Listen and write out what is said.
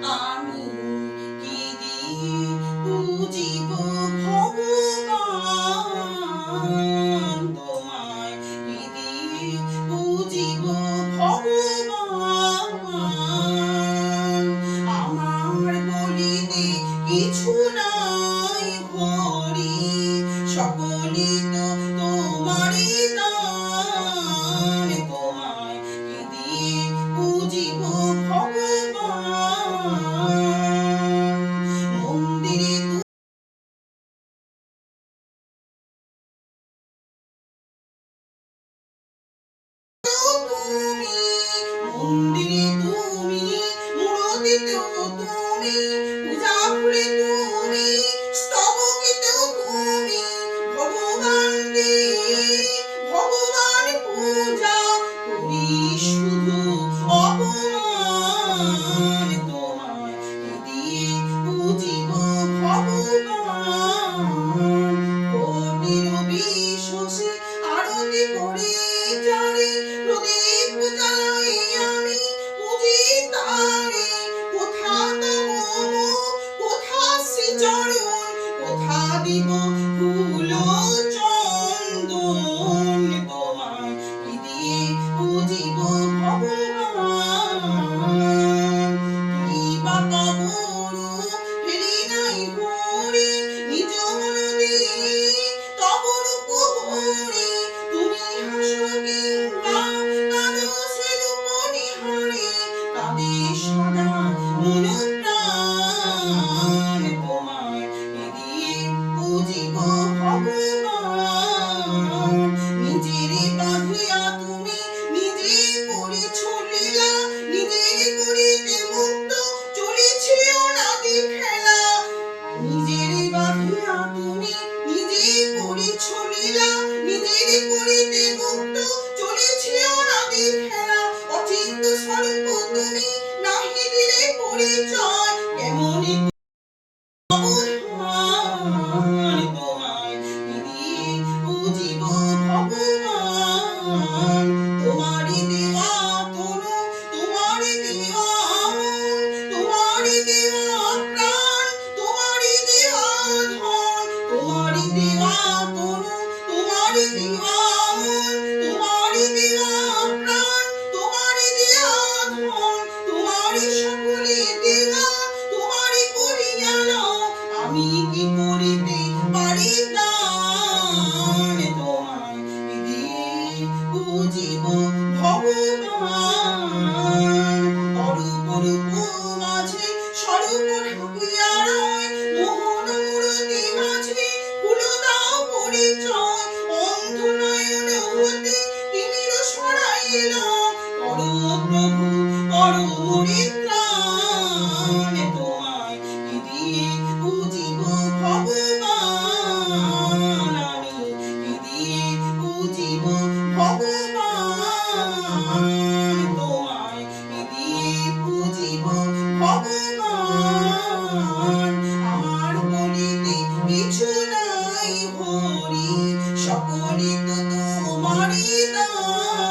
আমি কি দিয়ে বুঝিব ভগবান, তোমায় কি দিয়ে বুঝিব ভগবান। আমার বলিতে কিছু নাই হরি, সকলই তো তোমারই দান। তোমায় কি দিয়ে বুঝিব ভগবান। মন্দিরে তুমি, মন্দিরে তুমি, মূরতিতেও তুমি, পূজা করে তুমি, স্তবকেতেও তুমি। ভগবান দিয়ে ভগবান পূজা করি শুধু অপমান। তোমায় কি দিয়ে বুঝিব ভগবান। কোটির বিশ্বাসে আরতি করে যারে, প্রদীপ জ্বালাই আমি বুঝি তারে। কোথা তব মুখ, কোথা শ্রীচরণ, কোথা দিব ফুল চন্দন। তোমায় কি দিয়ে বুঝিব ভগবান। কি বা তব রূপ ফেলি নাই হরি, নিজ মন দিয়ে তব রূপ ভরি। তুমি হাসো কিংবা কাঁদো সে রূপ নিহারে, কাঁদে সদা মন প্রাণ। তোমায় কি দিয়ে বুঝিব ভগবান। নিজের বাঁধিয়া তুমি নিজে করেছ লীলা, নিজের করিতে মুক্ত চলেছে অনাদি খেলা। নিজের বাঁধিয়া তুমি নিজে করেছ লীলা, নিজের করিতে মুক্ত চলেছে অনাদি খেলা। অচিন্ত স্বরূপ তুমি নাহি দিলে পরিচয়, কেমনি অবধান। তোমায় কি দিয়ে বুঝিব ভগবান। তোমারই দেওয়া তনু, তোমারই দেওয়া মন, তোমারই দেওয়া প্রাণ, তোমারই দেওয়া ধন। তোমারই দেওয়া তনু, তোমারই দেওয়া মন, তোমারই দেওয়া প্রাণ, তোমারই দেওয়া ধন। তোমারই সকলে দেওয়া, তোমারই করিয়া লও, আমি কি করিতে পারি দান। তোমায় কি দিয়ে বুঝিব ভগবান। অরূপ রূপ মাঝে স্বরূপ ঢাকিয়া রয়, মোহন মূরতি মাঝে ফুল দাও পরিচয়। অন্ধ নয়ন হতে তিমির সরাইল, করো প্রভু করো পরিত্রাণ। তোমায় কি দিয়ে বুঝিব ভগবান। আমি কি দিয়ে বুঝিব ভগবান। তোমায় কি দিয়ে বুঝিব ভগবান। আমার বলিতে কিছু নাই হরি, সকলই তো তোমারই দান।